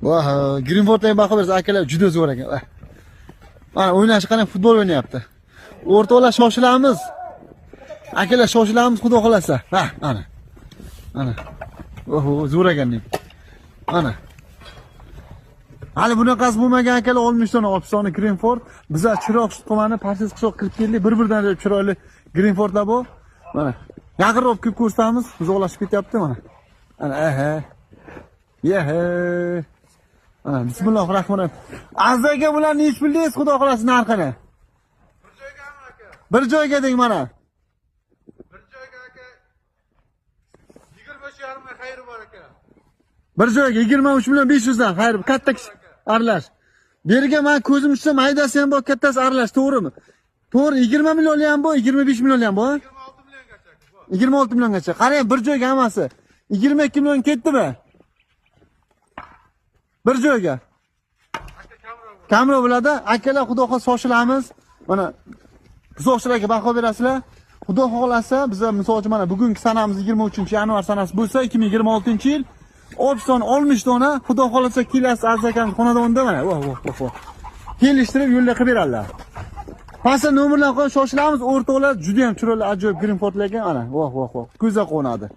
Voh, Greenfordga baho bersa, akalar juda zo'r ekan. Mana o'ynashi qanday futbol o'ynayapti. O'rtoqlar shoshilamiz. Akalar shoshilamiz, xudo xolasa. Ha, mana. Mana. Oho, zo'r ekan. Mana. Hali bunaqasi bo'lmagan akalar 60 dona opsioni Greenford. Bizlar Chiroqchi tumani Parsiz qishloq kirib keldik. Bir-birdan chiroyli Greenfordlar bu. Mana. Yaqinroq kelib ko'rsatamiz. Uzoqlashib ketyapti mana. Ana, Yehe. Ana, bismillahirrohmanirrohim. Aziz aka, bularni hech bildingiz, xudo xolasi narxini. Bir joygami aka? Bir joyga deng mana. Bir joyga aka 25,5 ga xayri bor aka. Bir joyga 23,500 dan xayr, katta aralash. Beriga men ko'zim tushsa, maydasi ham bor, kattasi aralash, to'g'rimi? To'g'ri, 20 million ham bor, 25 million ham bor. 26 milliongacha aka. 26 milliongacha. Qarang, bir joyga hammasi. 22 million ketdimi? Bir joyga. Aka kamroq. Kamroq bo'ladi. Akalar, xudo xohlasa shoshilamiz. Mana buzoqchilarga baho berasizlar. Xudo xohlasa, biz misol uchun mana bugungi sanamiz 23-yanvar sanasi bo'lsa, 2026-yil opsion 60 dona, xudo xohlasa kelasiz aziz akamiz xonadonda mana. Voh. Kelishtirib yo'lda qilib beradilar. Pastda nomerlar qo'yib shoshilamiz. O'rtoqlar juda ham chiroyli ajoyib Greenfordlarga mana. Voh. Ko'zga qo'nadi.